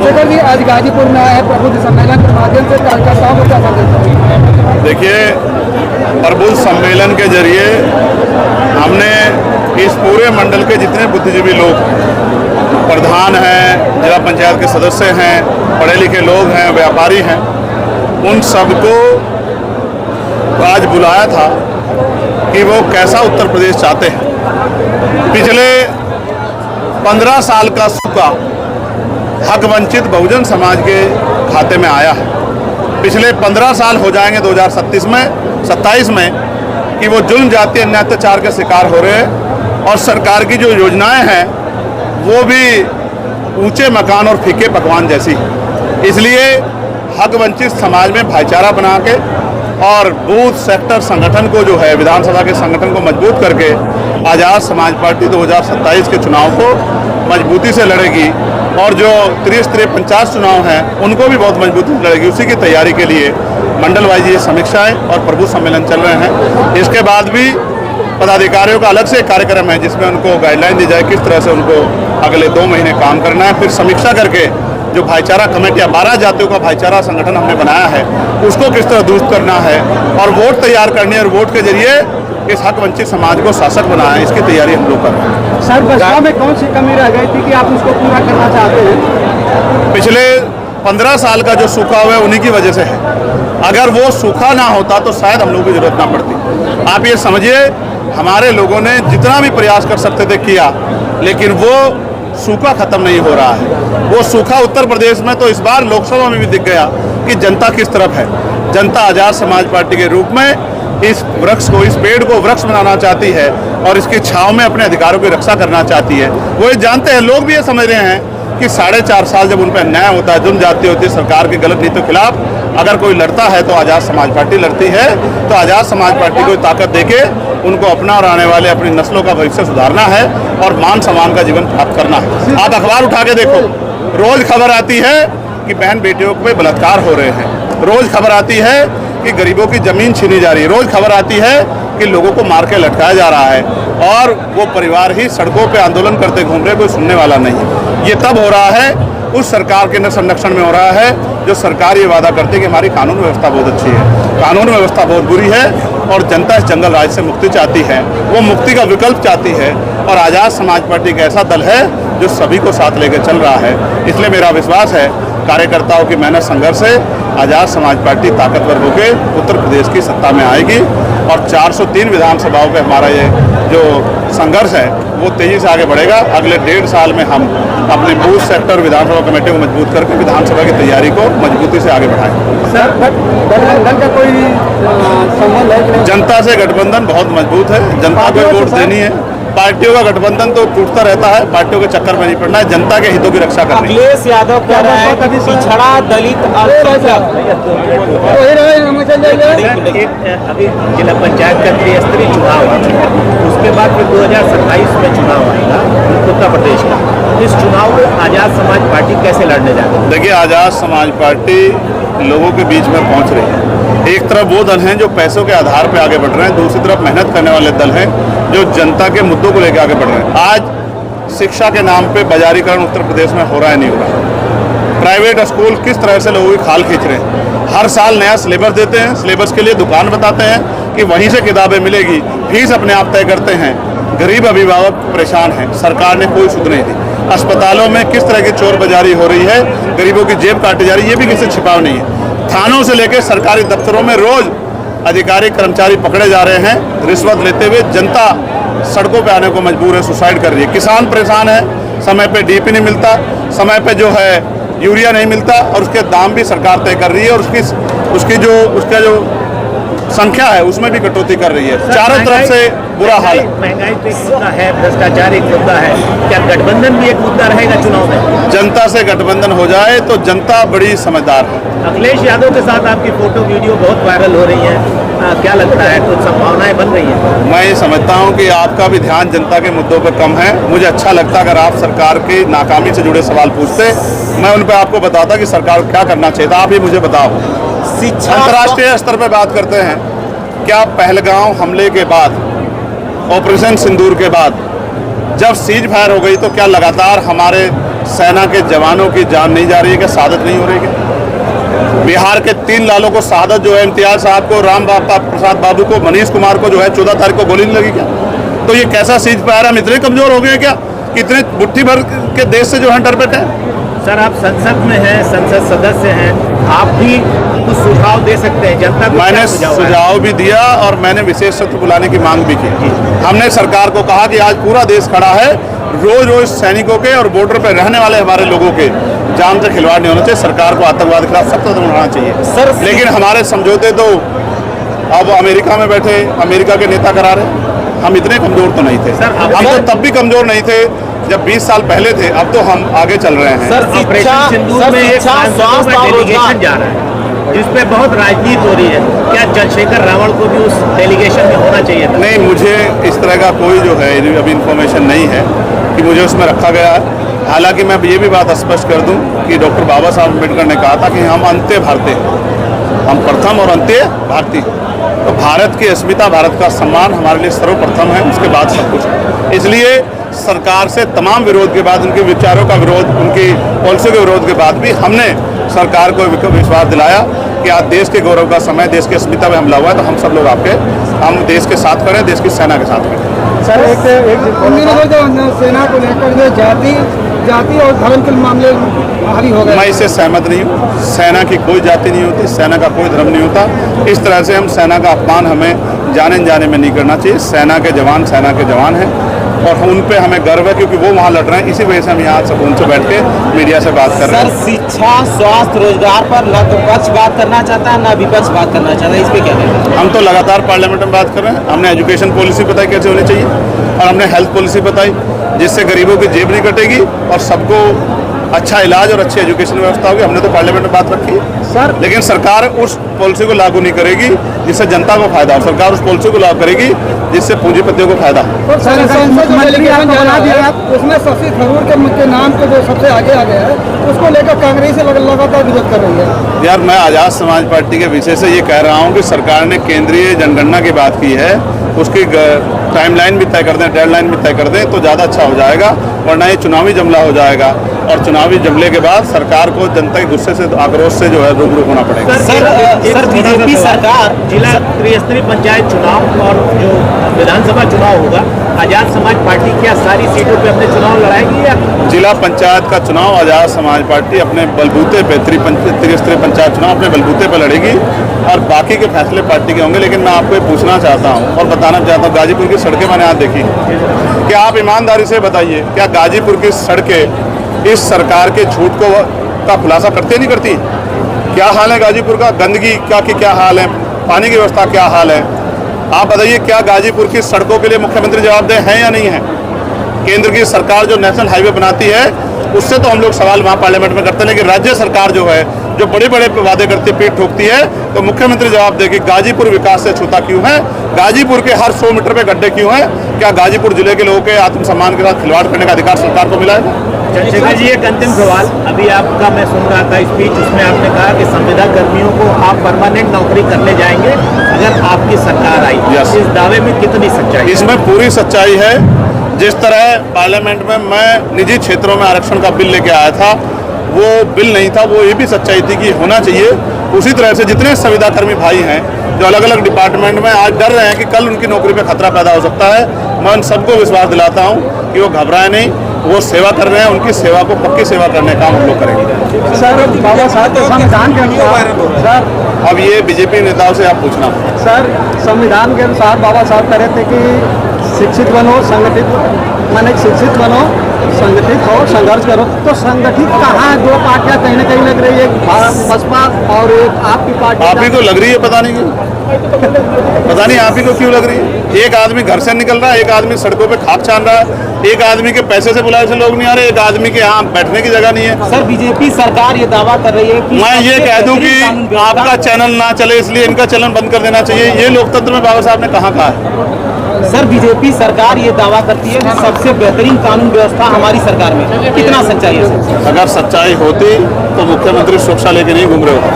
जी आज गाजीपुर में आए प्रबुद्ध सम्मेलन के माध्यम से कार्यकर्ताओं को क्या संदेश? देखिए, प्रबुद्ध सम्मेलन के जरिए हमने इस पूरे मंडल के जितने बुद्धिजीवी लोग, प्रधान हैं, जिला पंचायत के सदस्य हैं, पढ़े लिखे लोग हैं, व्यापारी हैं, उन सबको आज बुलाया था कि वो कैसा उत्तर प्रदेश चाहते हैं। पिछले 15 साल का सूखा हक वंचित बहुजन समाज के खाते में आया है। पिछले 15 साल हो जाएंगे 2027 में कि वो जुल्म जाति अन्याय अत्याचार के शिकार हो रहे हैं और सरकार की जो योजनाएं हैं वो भी ऊंचे मकान और फीके पकवान जैसी। इसलिए हक वंचित समाज में भाईचारा बना के और बूथ सेक्टर संगठन को जो है, विधानसभा के संगठन को मजबूत करके आज़ाद समाज पार्टी 2027 के चुनाव को मजबूती से लड़ेगी और जो 30 50 चुनाव हैं उनको भी बहुत मजबूती से लड़ेगी। उसी की तैयारी के लिए मंडल वाइज ये समीक्षाएं और प्रबुद्ध सम्मेलन चल रहे हैं। इसके बाद भी पदाधिकारियों का अलग से कार्यक्रम है जिसमें उनको गाइडलाइन दी जाए किस तरह से उनको अगले 2 महीने काम करना है। फिर समीक्षा करके जो भाईचारा कमेटियाँ 12 जातियों का भाईचारा संगठन हमने बनाया है उसको किस तरह दुरुस्त करना है और वोट तैयार करनी है और वोट के जरिए इस हक वंचित समाज को शासक बनाना है, इसकी तैयारी हम लोग कर रहे हैं। सर, बसपा में कौन सी कमी रह गई थी कि आप उसको पूरा करना चाहते हैं? पिछले 15 साल का जो सूखा हुआ है उन्हीं की वजह से है। अगर वो सूखा ना होता तो शायद हम लोगों की जरूरत ना पड़ती। आप ये समझिए, हमारे लोगों ने जितना भी प्रयास कर सकते थे किया, लेकिन वो सूखा खत्म नहीं हो रहा है। वो सूखा उत्तर प्रदेश में तो इस बार लोकसभा में भी दिख गया कि जनता किस तरफ है। जनता आज़ाद समाज पार्टी के रूप में इस वृक्ष को, इस पेड़ को वृक्ष बनाना चाहती है और इसकी छांव में अपने अधिकारों की रक्षा करना चाहती है। वो ये जानते हैं, लोग भी ये समझ रहे हैं कि 4.5 साल जब उन पर अन्याय होता है, जुल्म जाती होती है सरकार की गलत नीतियों के खिलाफ, अगर कोई लड़ता है तो आज़ाद समाज पार्टी लड़ती है। तो आज़ाद समाज पार्टी को ताकत देके उनको अपना और आने वाले अपनी नस्लों का भविष्य सुधारना है और मान सम्मान का जीवन प्राप्त करना है। आप अखबार उठा के देखो, रोज खबर आती है कि बहन बेटियों पे बलात्कार हो रहे हैं, रोज खबर आती है कि गरीबों की जमीन छीनी जा रही है, रोज खबर आती है कि लोगों को मार के लटकाया जा रहा है और वो परिवार ही सड़कों पे आंदोलन करते घूम रहे, कोई सुनने वाला नहीं। ये तब हो रहा है उस सरकार के संरक्षण में हो रहा है जो सरकार ये वादा करती है कि हमारी कानून व्यवस्था बहुत अच्छी है। कानून व्यवस्था बहुत बुरी है और जनता इस जंगल राज से मुक्ति चाहती है, वो मुक्ति का विकल्प चाहती है और आज़ाद समाज पार्टी एक ऐसा दल है जो सभी को साथ लेकर चल रहा है। इसलिए मेरा विश्वास है कार्यकर्ताओं की मेहनत संघर्ष से आज़ाद समाज पार्टी ताकतवर होकर उत्तर प्रदेश की सत्ता में आएगी और 403 विधानसभाओं पे हमारा ये जो संघर्ष है वो तेज़ी से आगे बढ़ेगा। अगले 1.5 साल में हम अपने बूथ सेक्टर विधानसभा कमेटी को मजबूत करके विधानसभा की तैयारी को मजबूती से आगे बढ़ाएंगे। सर, गठबंधन का कोई संबंध है? जनता से गठबंधन बहुत मजबूत है, जनता को वोट देनी है। पार्टियों का गठबंधन तो टूटता रहता है, पार्टियों के चक्कर में नहीं पड़ना है, जनता के हितों की रक्षा करनी है। अखिलेश यादव कह रहा है कि पिछड़ा दलित अभी जिला पंचायत का त्रिस्तरीय चुनाव है, उसके बाद फिर 2027 में चुनाव आएगा उत्तर प्रदेश का। इस चुनाव में आज़ाद समाज पार्टी कैसे लड़ने जा रही है? देखिए, आज़ाद समाज पार्टी लोगों के बीच में पहुंच रही है। एक तरफ वो दल हैं जो पैसों के आधार पर आगे बढ़ रहे हैं, दूसरी तरफ मेहनत करने वाले दल हैं जो जनता के मुद्दों को लेकर आगे बढ़ रहे हैं। आज शिक्षा के नाम पे बाजारीकरण उत्तर प्रदेश में हो रहा है, नहीं हो रहा है। प्राइवेट स्कूल किस तरह से लोगों की खाल खींच रहे हैं। हर साल नया सिलेबस देते हैं, सिलेबस के लिए दुकान बताते हैं कि वहीं से किताबें मिलेगी, फीस अपने आप तय करते हैं। गरीब अभिभावक परेशान हैं, सरकार ने कोई सुध नहीं दी। अस्पतालों में किस तरह की चोर बाजारी हो रही है, गरीबों की जेब काटी जा रही है, ये भी किसी छिपाव नहीं है। थानों से लेकर सरकारी दफ्तरों में रोज अधिकारी कर्मचारी पकड़े जा रहे हैं रिश्वत लेते हुए। जनता सड़कों पे आने को मजबूर है, सुसाइड कर रही है। किसान परेशान है, समय पे डीपी नहीं मिलता, समय पे जो है यूरिया नहीं मिलता और उसके दाम भी सरकार तय कर रही है और उसका जो संख्या है उसमें भी कटौती कर रही है। चारों तरफ से बुरा हाल है। महंगाई तो एक मुद्दा है, भ्रष्टाचार एक मुद्दा है, क्या गठबंधन भी एक मुद्दा रहेगा चुनाव में? जनता से गठबंधन हो जाए तो जनता बड़ी समझदार है। अखिलेश यादव के साथ आपकी फोटो वीडियो बहुत वायरल हो रही है, क्या लगता है, कुछ संभावनाएं बन रही है? मैं ये समझता हूँ कि आपका भी ध्यान जनता के मुद्दों पर कम है। मुझे अच्छा लगता अगर आप सरकार की नाकामी से जुड़े सवाल पूछते, मैं उन पर आपको बताता कि सरकार क्या करना चाहिए था। आप ही मुझे बताओ। अंतर्राष्ट्रीय स्तर पर बात करते हैं, क्या पहलगांव हमले के बाद, ऑपरेशन सिंदूर के बाद जब सीज फायर हो गई तो क्या लगातार हमारे सेना के जवानों की जान नहीं जा रही है, क्या शहादत नहीं हो रही है? बिहार के 3 लालों को शहादत जो है, इम्तियाज साहब को, राम प्रसाद बाबू को, मनीष कुमार को जो है 14 तारीख को गोली नहीं लगी क्या? तो ये कैसा सीज पाया? हम इतने कमजोर हो गए क्या? कितने मुट्ठी भर के देश से जो है डर बैठे हैं? सर आप संसद में हैं, संसद सदस्य हैं, आप भी कुछ सुझाव दे सकते हैं जनता को। मैंने सुझाव भी दिया और मैंने विशेष सत्र बुलाने की मांग भी की। हमने सरकार को कहा कि आज पूरा देश खड़ा है, रोज रोज सैनिकों के और बॉर्डर पर रहने वाले हमारे लोगों के जान से खिलवाड़ नहीं होना चाहिए। सरकार को आतंकवाद के खिलाफ सख्त कदम उठाना चाहिए सर। लेकिन हमारे समझौते तो अब अमेरिका में बैठे अमेरिका के नेता करा रहे। हम इतने कमजोर तो नहीं थे सर, हम तो तब भी कमजोर नहीं थे जब 20 साल पहले थे। अब तो हम आगे चल रहे हैं सर। ऑपरेशन सिंदूर में एक डेलीगेशन जा रहा है जिसपे बहुत राजनीति हो रही है, क्या चंद्रशेखर रावण को भी उस डेलीगेशन में होना चाहिए था? नहीं, मुझे इस तरह का कोई जो है अभी इन्फॉर्मेशन नहीं है कि मुझे उसमें रखा गया है। हालांकि मैं ये भी बात स्पष्ट कर दूं कि डॉक्टर बाबा साहब अम्बेडकर ने कहा था कि हम अंत्य भारतीय, हम प्रथम और अंत्य भारतीय। तो भारत की अस्मिता, भारत का सम्मान हमारे लिए सर्वप्रथम है, उसके बाद सब कुछ है। इसलिए सरकार से तमाम विरोध के बाद, उनके विचारों का विरोध, उनकी पॉलिसी के विरोध के बाद भी हमने सरकार को विश्वास दिलाया कि आज देश के गौरव का समय, देश की अस्मिता में हमला हुआ है, तो हम सब लोग हम देश के साथ खड़े, देश की सेना के साथ खड़े। सर जो सेना को लेकर जो जाति और धर्म के मामले हावी हो गए, मैं इससे सहमत नहीं हूँ। सेना की कोई जाति नहीं होती, सेना का कोई धर्म नहीं होता। इस तरह से हम सेना का अपमान हमें जाने जाने में नहीं करना चाहिए। सेना के जवान हैं और उन पे हमें गर्व है क्योंकि वो वहाँ लड़ रहे हैं। इसी वजह से हम यहाँ सुकून से बैठ के मीडिया से बात कर रहे हैं। सर शिक्षा, स्वास्थ्य, रोजगार पर न तो पक्ष बात करना चाहता है न विपक्ष बात करना चाहता है, इस पे क्या कहना है? हम तो लगातार पार्लियामेंट में बात कर रहे हैं। हमने एजुकेशन पॉलिसी बताई कैसे होनी चाहिए और हमने हेल्थ पॉलिसी बताई जिससे गरीबों की जेब नहीं कटेगी और सबको अच्छा इलाज और अच्छी एजुकेशन व्यवस्था होगी। हमने तो पार्लियामेंट में बात रखी है सर, लेकिन सरकार उस पॉलिसी को लागू नहीं करेगी जिससे जनता को फायदा हो। सरकार उस पॉलिसी को लागू करेगी जिससे पूंजीपतियों को फायदा हो। उसमें शशि थरूर के नाम को जो सबसे आगे आ गया है, उसको लेकर कांग्रेस लगातार विरोध कर रही है। यार, मैं आज़ाद समाज पार्टी के विषय से ये कह रहा हूँ कि सरकार ने केंद्रीय जनगणना की बात की है, उसकी टाइमलाइन भी तय कर दें, डेडलाइन भी तय कर दें तो ज़्यादा अच्छा हो जाएगा, वरना ये चुनावी जमला हो जाएगा और चुनावी जमले के बाद सरकार को जनता के गुस्से से, आक्रोश से जो है रूबरू होना पड़ेगा। सर बीजेपी सरकार जिला त्रिस्तरीय पंचायत चुनाव और जो विधानसभा चुनाव होगा, आजाद समाज पार्टी क्या सारी सीटों पे अपने चुनाव लड़ाएगी या? जिला पंचायत का चुनाव आज़ाद समाज पार्टी अपने बलबूते पे, त्रिस्तरीय पंचायत चुनाव अपने बलबूते पे लड़ेगी और बाकी के फैसले पार्टी के होंगे। लेकिन मैं आपको ये पूछना चाहता हूँ और बताना चाहता हूँ, गाजीपुर की सड़कें मैंने आज देखी। क्या आप ईमानदारी से बताइए, क्या गाजीपुर की सड़कें इस सरकार के झूठ का खुलासा करते नहीं करती? क्या हाल है गाजीपुर का? गंदगी क्या हाल है? पानी की व्यवस्था क्या हाल है? आप बताइए, क्या गाजीपुर की सड़कों के लिए मुख्यमंत्री जवाबदेह हैं या नहीं है? केंद्र की सरकार जो नेशनल हाईवे बनाती है उससे तो हम लोग सवाल वहाँ पार्लियामेंट में करते हैं, लेकिन राज्य सरकार जो है जो बड़े बड़े वादे करती है, पीठ ठोकती है, तो मुख्यमंत्री जवाब देगी गाजीपुर विकास से छूता क्यों है? गाजीपुर के हर 100 मीटर पे गड्ढे क्यों हैं? क्या गाजीपुर जिले के लोगों के आत्मसम्मान के साथ खिलवाड़ करने का अधिकार सरकार को मिला है? चंद्रशेखर जी, एक अंतिम सवाल। अभी आपका मैं सुन रहा था स्पीच, उसमें आपने कहा कि संविदा कर्मियों को आप परमानेंट नौकरी करने जाएंगे अगर आपकी सरकार आई। इस दावे में कितनी सच्चाई? इसमें पूरी सच्चाई है। जिस तरह पार्लियामेंट में मैं निजी क्षेत्रों में आरक्षण का बिल लेके आया था, वो बिल नहीं था, वो ये भी सच्चाई थी कि होना चाहिए। उसी तरह से जितने संविदाकर्मी भाई हैं जो अलग अलग डिपार्टमेंट में आज डर रहे हैं कि कल उनकी नौकरी पे खतरा पैदा हो सकता है, मैं उन सबको विश्वास दिलाता हूँ कि वो घबराए नहीं, वो सेवा कर रहे हैं। उनकी सेवा को पक्की सेवा करने का हम लोग करेंगे। सर बाबा साहब के संविधान के अनुसार, सर अब ये बीजेपी नेताओं से आप पूछना। सर संविधान के अनुसार बाबा साहब कह रहे थे कि शिक्षित बनो, संगठित माने शिक्षित बनो, संगठित हो, संघर्ष करो। तो संगठित कहाँ है? 2 पार्टियां कहीं ना कहीं लग रही है, बसपा और एक आपकी पार्टी। आप ही को लग रही है, पता नहीं क्यों, पता नहीं आप ही को क्यों लग रही है। एक आदमी घर से निकल रहा है, एक आदमी सड़कों पे खाक छान रहा है, एक आदमी के पैसे से बुलाए से लोग नहीं आ रहे, एक आदमी के यहाँ बैठने की जगह नहीं है। सर बीजेपी सरकार ये दावा कर रही है कि मैं ये कह दूं कि आपका चैनल ना चले इसलिए इनका चैनल बंद कर देना चाहिए। ये लोकतंत्र में बाबा साहब ने कहाँ कहा है? सर बीजेपी सरकार ये दावा करती है कि सबसे बेहतरीन कानून व्यवस्था हमारी सरकार में, कितना सच्चाई है? अगर सच्चाई होती तो मुख्यमंत्री सुरक्षा लेके नहीं घूम रहे होते।